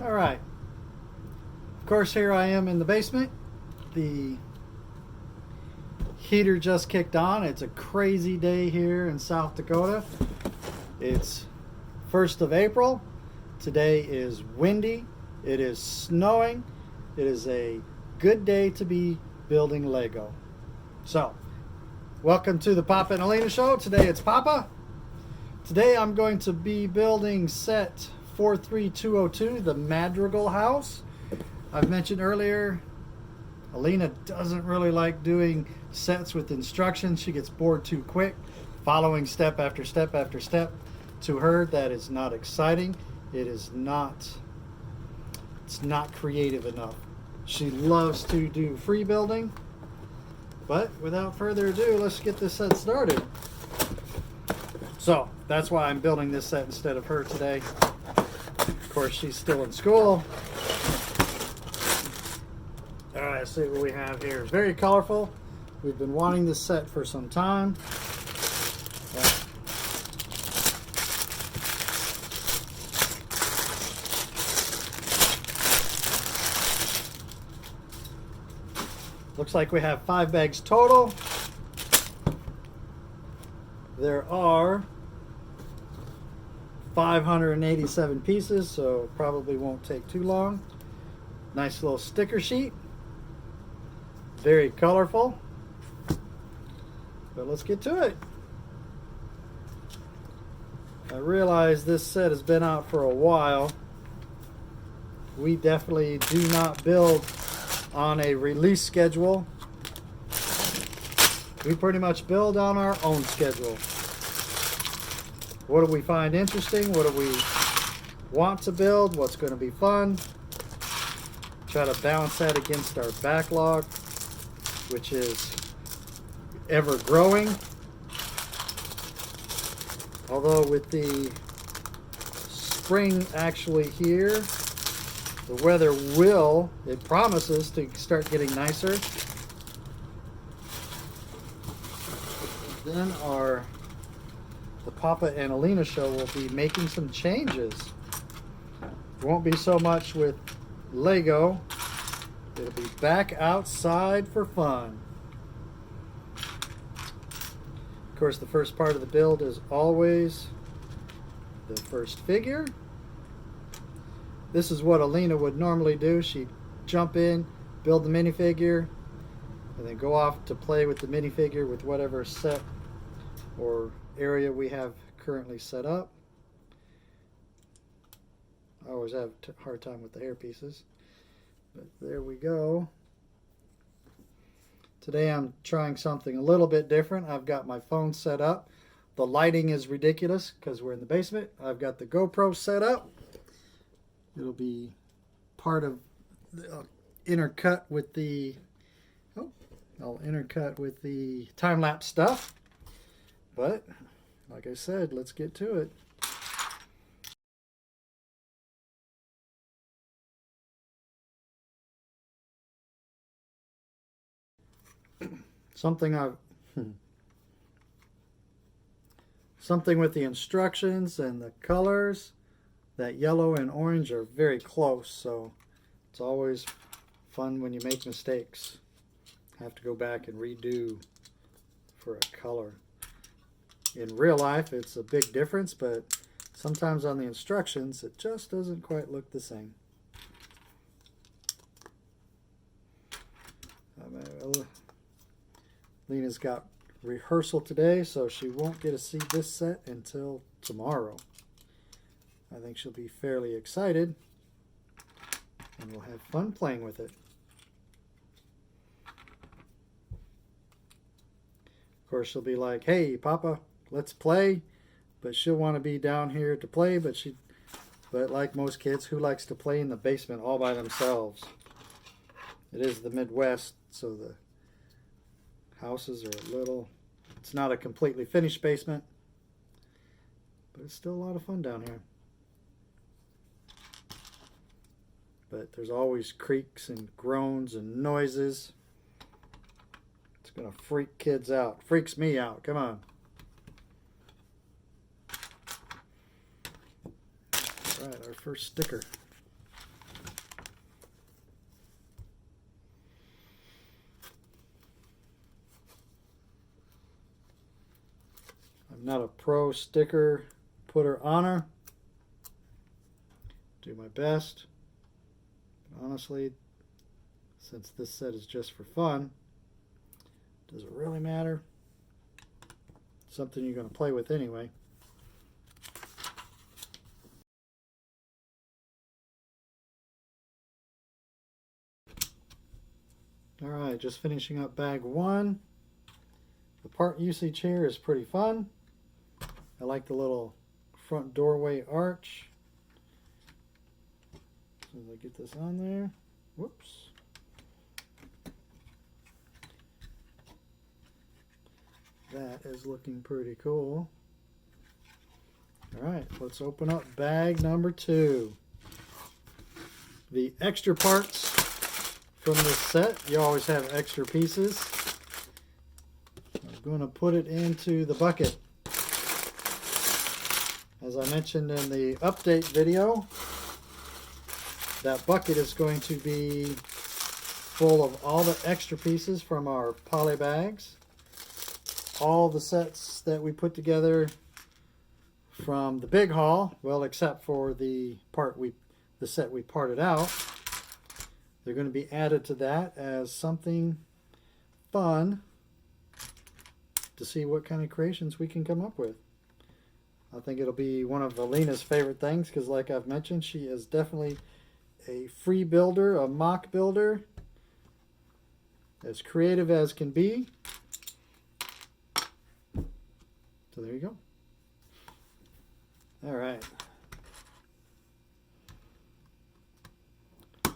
All right. Of course, here I am in the basement. The heater just kicked on. It's a crazy day here in South Dakota. It's 1st of April. Today is windy. It is snowing. It is a good day to be building Lego. So, welcome to the Papa and Alina Show. Today it's Papa. Today I'm going to be building set 43202, the Madrigal house. I've mentioned earlier, Alina doesn't really like doing sets with instructions. She gets bored too quick, following step after step after step. To her, that is not exciting. It's not creative enough. She loves to do free building. But without further ado, let's get this set started. So that's why I'm building this set instead of her today. Of course, she's still in school. All right, let's see what we have here. Very colorful. We've been wanting this set for some time. Looks like we have 5 bags total. There are 587 pieces, so probably won't take too long. Nice little sticker sheet. Very colorful. But let's get to it. I realize this set has been out for a while. We definitely do not build on a release schedule. We pretty much build on our own schedule. What do we find interesting? What do we want to build? What's going to be fun? Try to balance that against our backlog, which is ever growing. Although with the spring actually here, the weather it promises to start getting nicer. Then the Papa and Alina show will be making some changes. It won't be so much with Lego. It'll be back outside for fun. Of course, the first part of the build is always the first figure. This is what Alina would normally do. She'd jump in, build the minifigure, and then go off to play with the minifigure with whatever set or area we have currently set up. I always have a hard time with the hair pieces, but there we go. Today I'm trying something a little bit different. I've got my phone set up. The lighting is ridiculous because we're in the basement. I've got the GoPro set up. It'll be part of the intercut with the time-lapse stuff. But like I said, let's get to it. Something with the instructions and the colors. That yellow and orange are very close, so it's always fun when you make mistakes. Have to go back and redo for a color. In real life, it's a big difference, but sometimes on the instructions, it just doesn't quite look the same. Lena's got rehearsal today, so she won't get to see this set until tomorrow. I think she'll be fairly excited, and we'll have fun playing with it. Of course, she'll be like, "Hey, Papa, let's play," but she'll want to be down here to play, but like most kids, who likes to play in the basement all by themselves? It is the Midwest, so the houses are it's not a completely finished basement, but it's still a lot of fun down here. But there's always creaks and groans and noises. It's gonna freak kids out. Freaks me out. Come on. All right, our first sticker. not a pro sticker putter honor. Do my best. But honestly, since this set is just for fun, does it really matter? Something you're going to play with anyway. Alright, just finishing up bag one. The part usage here is pretty fun. I like the little front doorway arch. As soon as I get this on there. Whoops. That is looking pretty cool. Alright, let's open up bag number two. The extra parts from this set. You always have extra pieces. I'm going to put it into the bucket. As I mentioned in the update video, that bucket is going to be full of all the extra pieces from our poly bags. All the sets that we put together from the big haul, well, except for the set we parted out, they're going to be added to that as something fun to see what kind of creations we can come up with. I think it'll be one of Alina's favorite things because, like I've mentioned, she is definitely a free builder, a mock builder, as creative as can be. So there you go. All right. I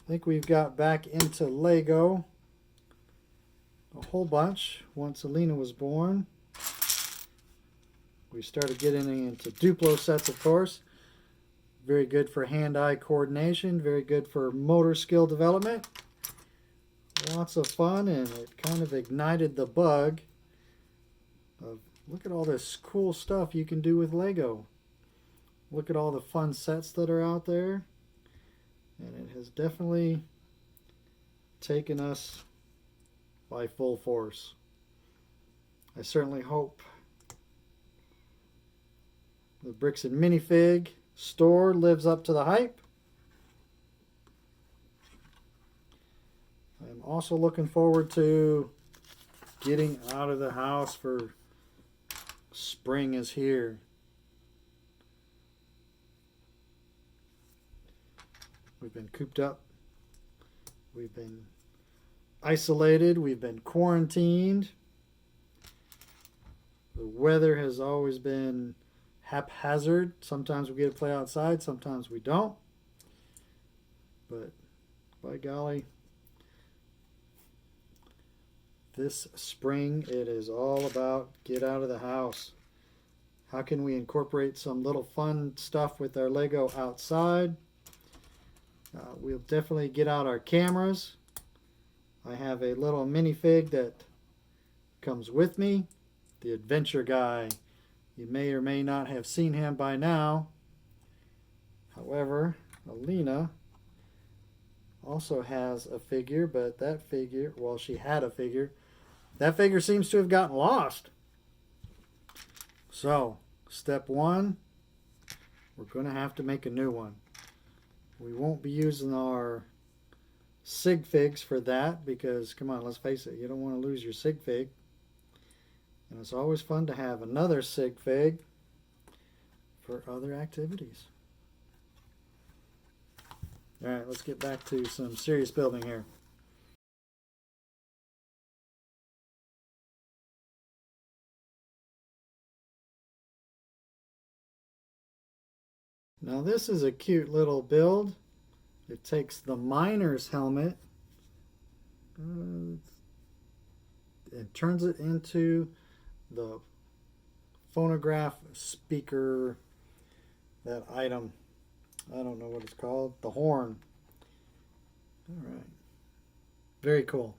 think we've got back into Lego a whole bunch once Alina was born. We started getting into Duplo sets, of course. Very good for hand-eye coordination, very good for motor skill development. Lots of fun, and it kind of ignited the bug of, look at all this cool stuff you can do with Lego. Look at all the fun sets that are out there. And it has definitely taken us by full force. I certainly hope the Bricks and Minifig store lives up to the hype. I'm also looking forward to getting out of the house for spring is here. We've been cooped up. We've been isolated. We've been quarantined. The weather has always been haphazard. Sometimes we get to play outside, sometimes we don't. But by golly, this spring it is all about get out of the house. How can we incorporate some little fun stuff with our Lego outside? We'll definitely get out our cameras. I have a little minifig that comes with me, the Adventure Guy. You may or may not have seen him by now. However, Alina also has a figure, but that figure, well, she had a figure. That figure seems to have gotten lost. So, step one, we're going to have to make a new one. We won't be using our sig figs for that because, come on, let's face it, you don't want to lose your sig fig. And it's always fun to have another sig fig for other activities. All right, let's get back to some serious building here. Now this is a cute little build. It takes the miner's helmet and turns it into the phonograph speaker, that item. I don't know what it's called. The horn. All right. Very cool.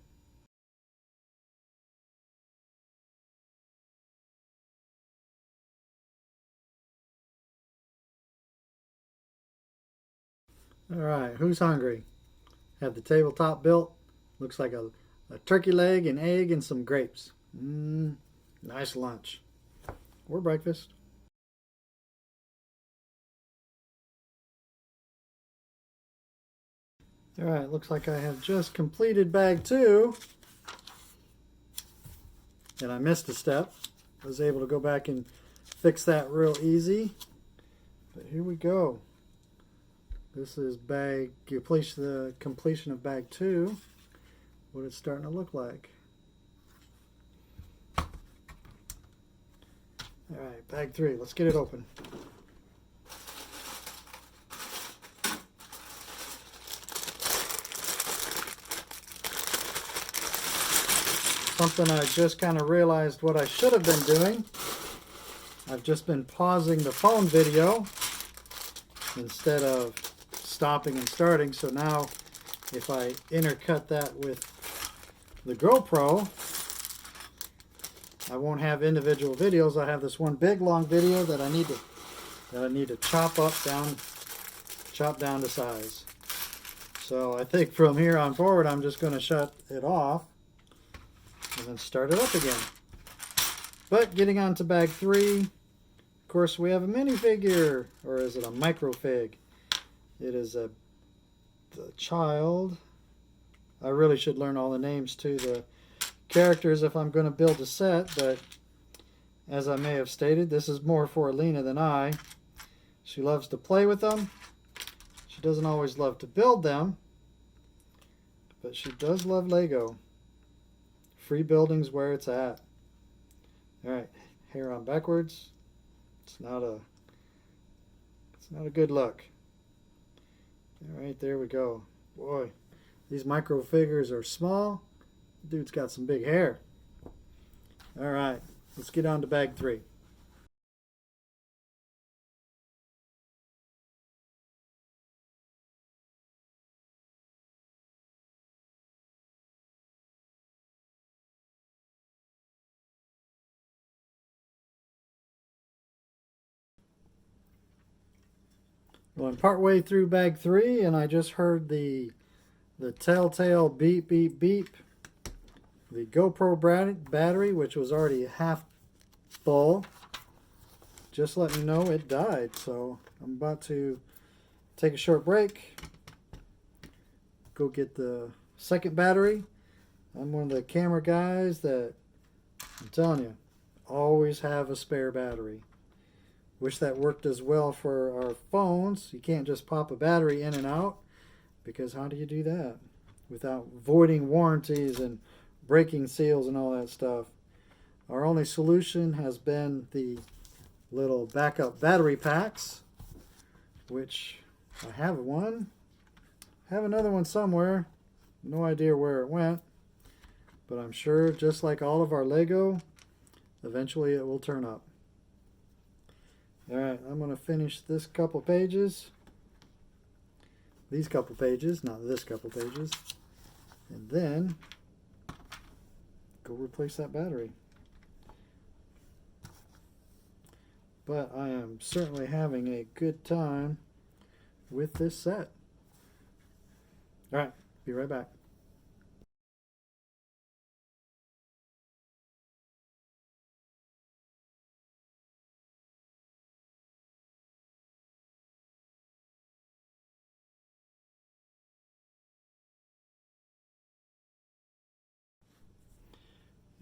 All right, who's hungry? Have the tabletop built. Looks like a turkey leg, an egg, and some grapes. Nice lunch or breakfast. All right, looks like I have just completed bag 2. And I missed a step. I was able to go back and fix that real easy. But here we go. This is the completion of bag 2. What it's starting to look like. All right, bag 3. Let's get it open. Something I just kind of realized what I should have been doing. I've just been pausing the phone video instead of stopping and starting. So now if I intercut that with the GoPro, I won't have individual videos. I have this one big long video that I need to chop down to size. So I think from here on forward I'm just going to shut it off and then start it up again. But getting on to bag 3, of course we have a minifigure, or is it a microfig? It is the child. I really should learn all the names to the characters if I'm going to build a set, but as I may have stated, this is more for Alina than I. She loves to play with them. She doesn't always love to build them, but she does love Lego. Free building's where it's at. Alright, hair on backwards. It's not a good look. Alright, there we go. Boy, these micro figures are small. Dude's got some big hair. Alright, let's get on to bag 3. Well, I'm partway through bag 3 and I just heard the telltale beep beep beep. The GoPro battery, which was already half full, just let me know it died. So I'm about to take a short break, go get the second battery. I'm one of the camera guys that, I'm telling you, always have a spare battery. Wish that worked as well for our phones. You can't just pop a battery in and out, because how do you do that without voiding warranties and breaking seals and all that stuff? Our only solution has been the little backup battery packs, which I have one. I have another one somewhere. No idea where it went, but I'm sure, just like all of our Lego, eventually it will turn up. Alright, I'm going to finish this couple pages. These couple pages, not this couple pages. And then go replace that battery. But I am certainly having a good time with this set. Alright, be right back.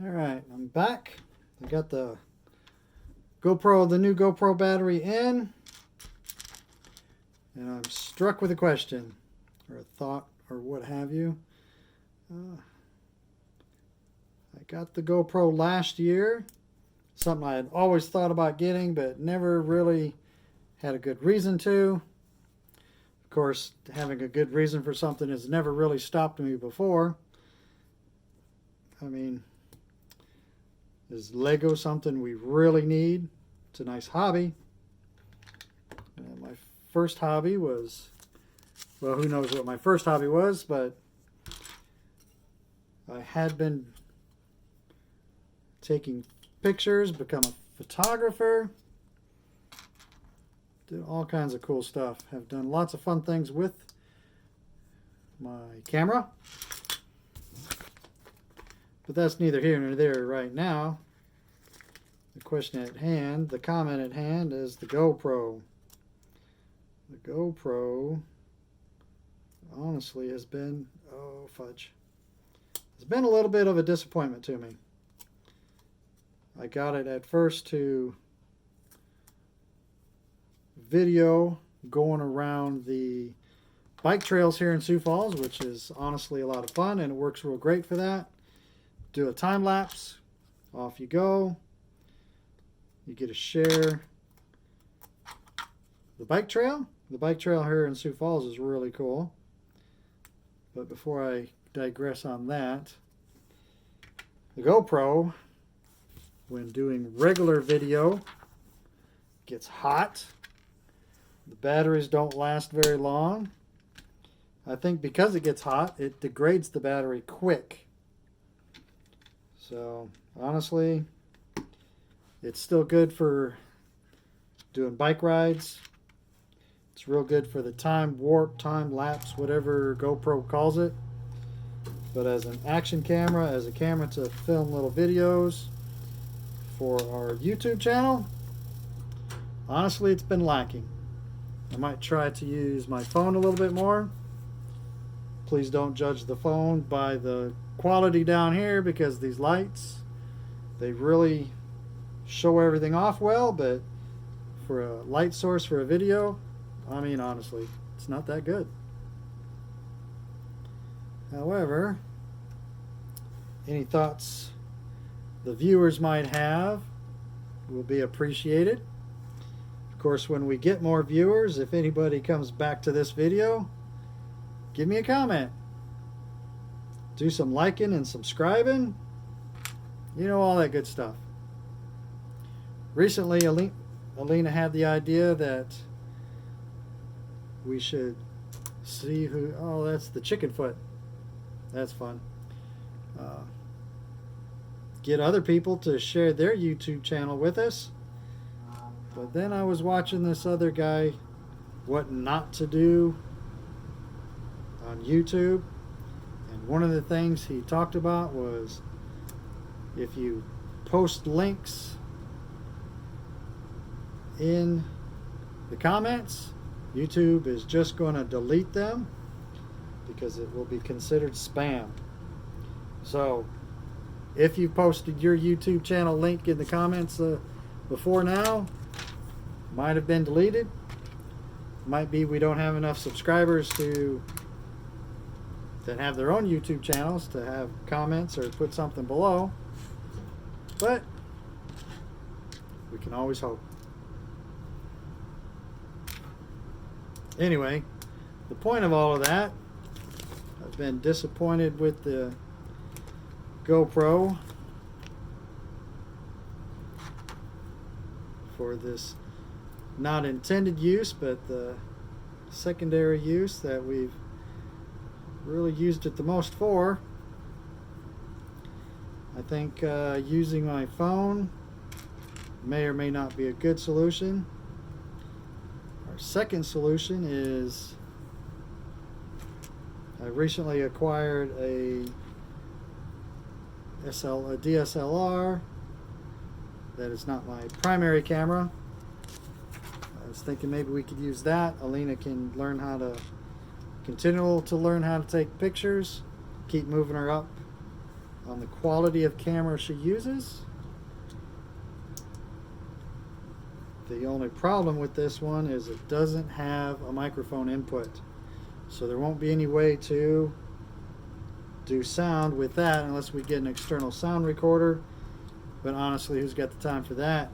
Alright, I'm back. I got the new GoPro battery in, and I'm struck with a question or a thought or what have you. I got the GoPro last year, something I had always thought about getting but never really had a good reason to. Of course, having a good reason for something has never really stopped me before. I mean, is Lego something we really need? It's a nice hobby. My first hobby was, well, who knows what my first hobby was, but I had been taking pictures, become a photographer, did all kinds of cool stuff. Have done lots of fun things with my camera. But that's neither here nor there right now. the question at hand, the comment at hand is the GoPro. The GoPro honestly has been, oh fudge, it's been a little bit of a disappointment to me. I got it at first to video going around the bike trails here in Sioux Falls, which is honestly a lot of fun, and it works real great for that. Do a time lapse, off you go. You get to share the bike trail. The bike trail here in Sioux Falls is really cool. But before I digress on that, the GoPro, when doing regular video, gets hot. The batteries don't last very long. I think because it gets hot, it degrades the battery quick. So honestly, it's still good for doing bike rides. It's real good for the time warp, time lapse, whatever GoPro calls it. But as an action camera, as a camera to film little videos for our YouTube channel, honestly, it's been lacking. I might try to use my phone a little bit more. Please don't judge the phone by the quality down here, because these lights, they really show everything off well, but for a light source for a video, I mean, honestly, it's not that good. However, any thoughts the viewers might have will be appreciated. Of course, when we get more viewers, if anybody comes back to this video, give me a comment. Do some liking and subscribing. You know, all that good stuff. Recently, Alina had the idea that we should see who... Oh, that's the chicken foot. That's fun. Get other people to share their YouTube channel with us. But then I was watching this other guy, what not to do on YouTube. And one of the things he talked about was if you post links in the comments, YouTube is just going to delete them because it will be considered spam. So if you posted your YouTube channel link in the comments before now, might have been deleted. Might be we don't have enough subscribers that have their own YouTube channels to have comments or put something below. But we can always hope. Anyway, the point of all of that, I've been disappointed with the GoPro for this not intended use, but the secondary use that we've really used it the most for. I think using my phone may or may not be a good solution. Our second solution is I recently acquired a DSLR that is not my primary camera. I was thinking maybe we could use that. Alina can continue to learn how to take pictures, keep moving her up on the quality of camera she uses. The only problem with this one is it doesn't have a microphone input, so there won't be any way to do sound with that unless we get an external sound recorder. But honestly, who's got the time for that?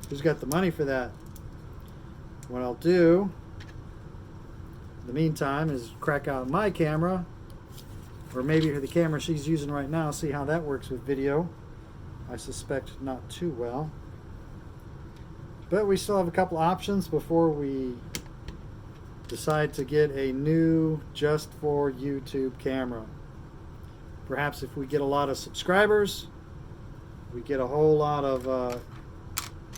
Who's got the money for that? What I'll do in the meantime is crack out my camera, or maybe the camera she's using right now, see how that works with video. I suspect not too well. But we still have a couple options before we decide to get a new just for YouTube camera. Perhaps if we get a lot of subscribers, we get a whole lot of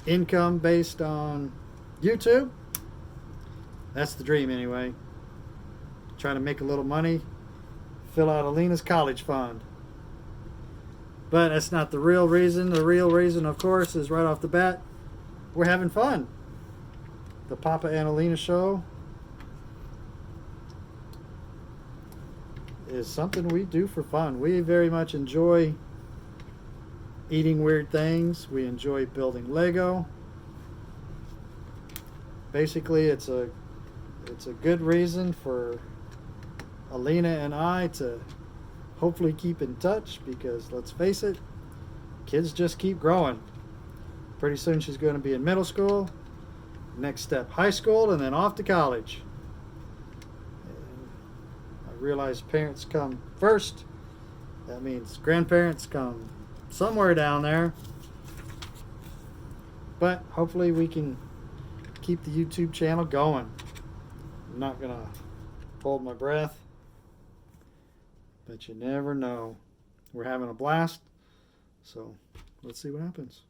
income based on YouTube. That's the dream anyway. Trying to make a little money, fill out Alina's college fund. But that's not the real reason. The real reason, of course, is right off the bat, we're having fun. The Papa and Alina show is something we do for fun. We very much enjoy eating weird things. We enjoy building Lego. Basically, it's a good reason for Alina and I to hopefully keep in touch, because let's face it, kids just keep growing. Pretty soon she's going to be in middle school, next step high school, and then off to college. And I realize parents come first. That means grandparents come somewhere down there. But hopefully we can keep the YouTube channel going. I'm not going to hold my breath, but you never know. We're having a blast, so let's see what happens.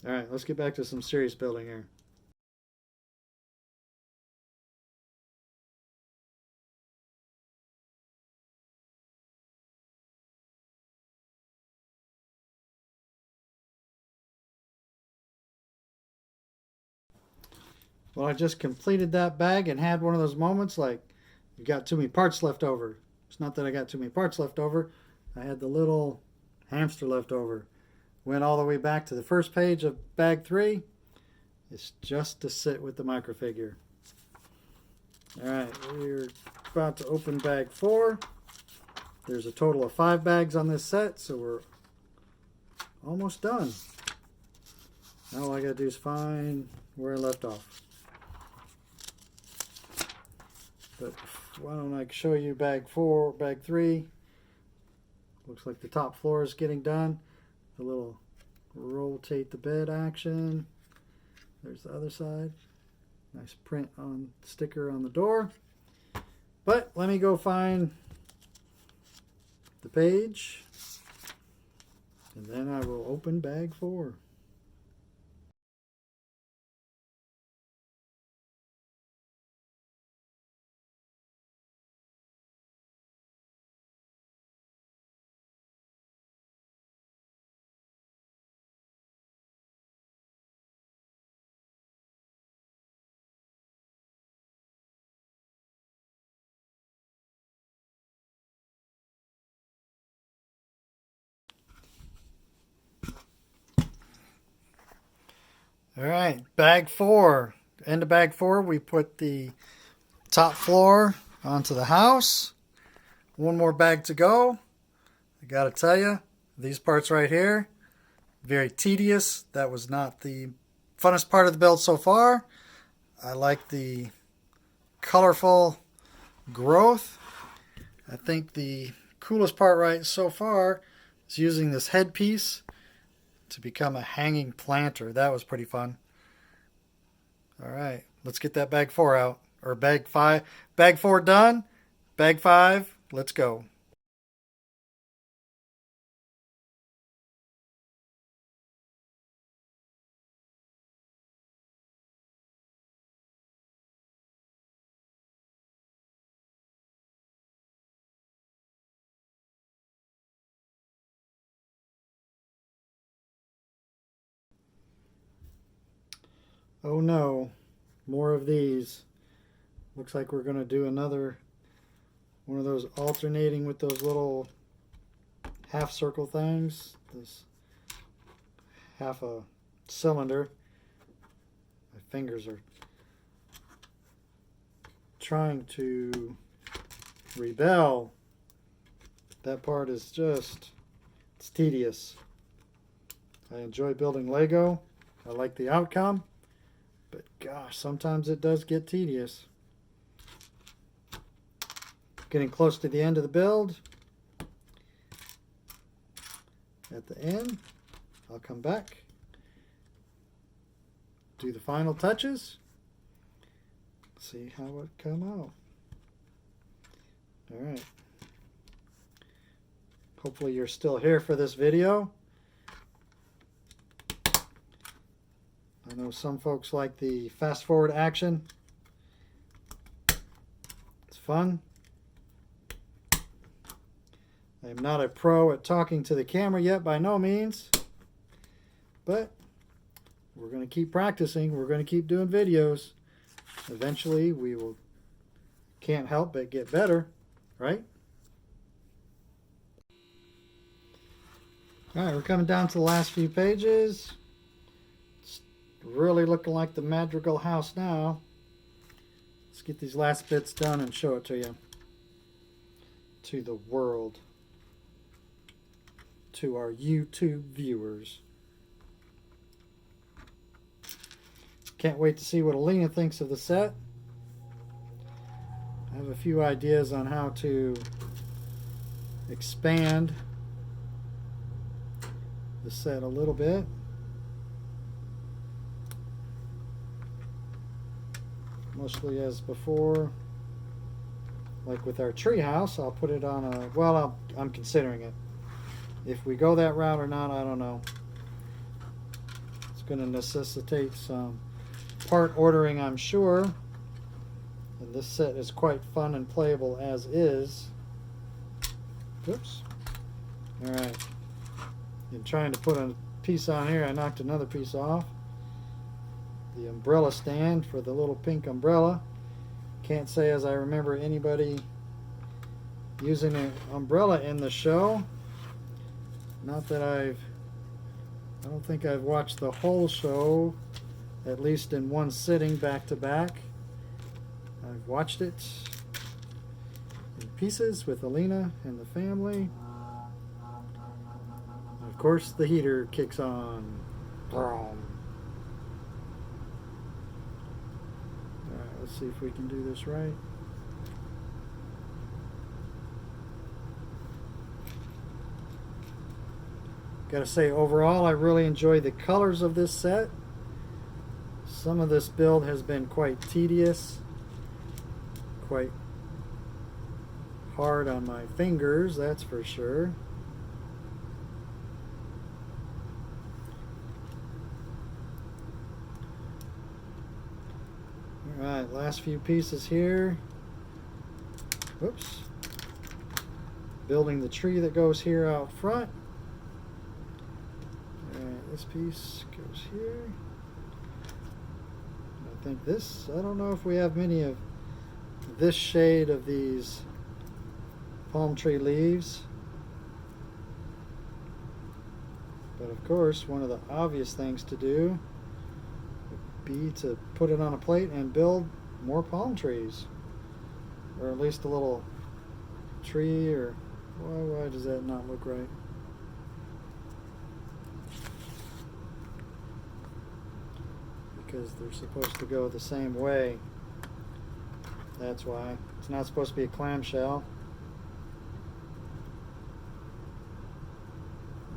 All right, let's get back to some serious building here. Well, I just completed that bag and had one of those moments like, you got too many parts left over. It's not that I got too many parts left over. I had the little hamster left over. Went all the way back to the first page of bag 3. It's just to sit with the microfigure. Alright, we're about to open bag 4. There's a total of 5 bags on this set, so we're almost done. Now all I gotta do is find where I left off. But why don't I show you bag 3. Looks like the top floor is getting done. A little rotate the bed action. There's the other side. Nice print on sticker on the door. But let me go find the page, and then I will open bag 4. All right, bag 4. End of bag 4, we put the top floor onto the house. One more bag to go. I gotta tell you, these parts right here, very tedious. That was not the funnest part of the build so far. I like the colorful growth. I think the coolest part right so far is using this headpiece to become a hanging planter. That was pretty fun. All right, let's get that bag 4 out, or bag 5. Bag 4 done. Bag 5, let's go. Oh no, more of these. Looks like we're going to do another one of those alternating with those little half circle things. This half a cylinder. My fingers are trying to rebel. That part is just, it's tedious. I enjoy building Lego. I like the outcome. But gosh, sometimes it does get tedious. Getting close to the end of the build. At the end, I'll come back, do the final touches, see how it come out. All right. Hopefully you're still here for this video. I know some folks like the fast forward action. It's fun. I I'm not a pro at talking to the camera yet, by no means. But we're going to keep practicing. We're going to keep doing videos. Eventually, we will can't help but get better, right? All right, we're coming down to the last few pages. It's really looking like the Madrigal house now. Let's get these last bits done and show it to you. To the world. To our YouTube viewers. Can't wait to see what Alina thinks of the set. I have a few ideas on how to expand the set a little bit. Mostly as before, like with our tree house, I'll put it on a, well, I'm considering it. If we go that route or not, I don't know. It's going to necessitate some part ordering, I'm sure. And this set is quite fun and playable as is. Oops. Alright. In trying to put a piece on here, I knocked another piece off. The umbrella stand for the little pink umbrella. Can't say as I remember anybody using an umbrella in the show. Not that I don't think I've watched the whole show, at least in one sitting back to back. I've watched it in pieces with Alina and the family. Of course, the heater kicks on. Alright, let's see if we can do this right. Gotta say, overall, I really enjoy the colors of this set. Some of this build has been quite tedious, quite hard on my fingers, that's for sure. Alright, last few pieces here. Whoops. Building the tree that goes here out front. Alright, this piece goes here. I think this, I don't know if we have many of this shade of these palm tree leaves. But of course, one of the obvious things to do be to put it on a plate and build more palm trees, or at least a little tree. Or why does that not look right? Because they're supposed to go the same way. That's why. It's not supposed to be a clamshell.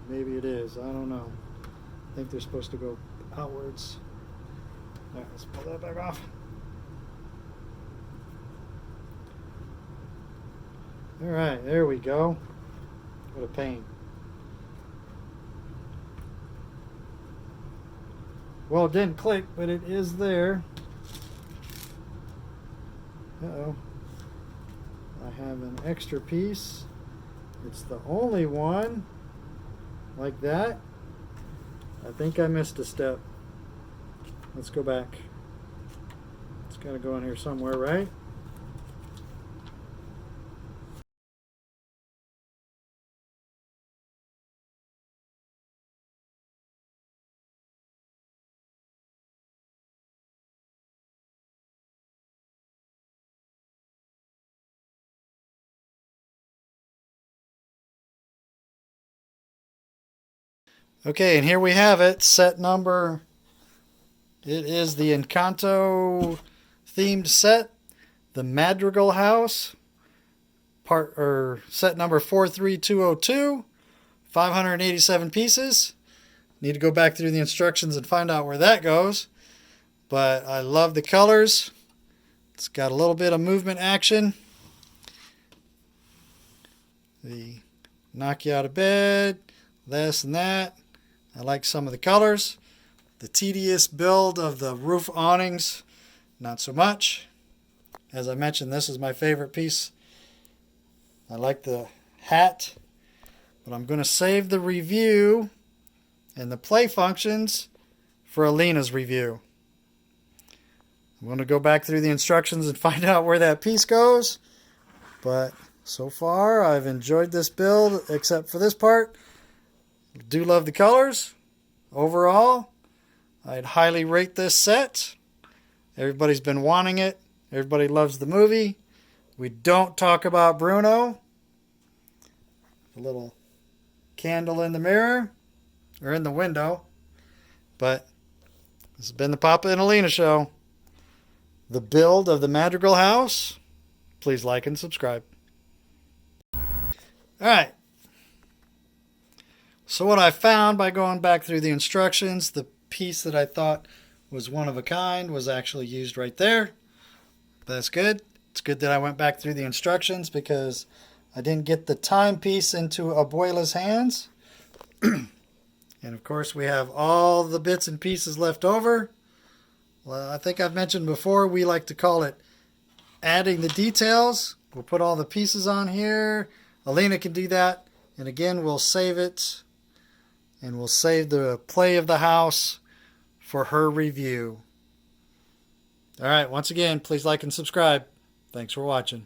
Maybe it is, I don't know. I think they're supposed to go outwards. Alright, let's pull that back off. Alright, there we go. What a pain. Well, it didn't click, but it is there. Uh-oh. I have an extra piece. It's the only one like that. I think I missed a step. Let's go back. It's got to go in here somewhere, right? Okay, and here we have it. Set number. It is the Encanto themed set, the Madrigal house, set number 43202, 587 pieces. Need to go back through the instructions and find out where that goes. But I love the colors. It's got a little bit of movement action. The knock you out of bed, this and that. I like some of the colors. The tedious build of the roof awnings, not so much. As I mentioned, this is my favorite piece. I like the hat. But I'm going to save the review and the play functions for Alina's review. I'm going to go back through the instructions and find out where that piece goes. But so far, I've enjoyed this build, except for this part. I do love the colors. Overall, I'd highly rate this set. Everybody's been wanting it. Everybody loves the movie. We don't talk about Bruno. A little candle in the mirror, or in the window. But this has been the Papa and Alina Show. The build of the Madrigal house. Please like and subscribe. Alright. So what I found by going back through the instructions, the piece that I thought was one of a kind was actually used right there. That's good. It's good that I went back through the instructions because I didn't get the timepiece into Abuela's hands. And of course we have all the bits and pieces left over. Well, I think I've mentioned before, we like to call it adding the details. We'll put all the pieces on here. Alina can do that. And again, we'll save it. And we'll save the play of the house for her review. All right, once again, please like and subscribe. Thanks for watching.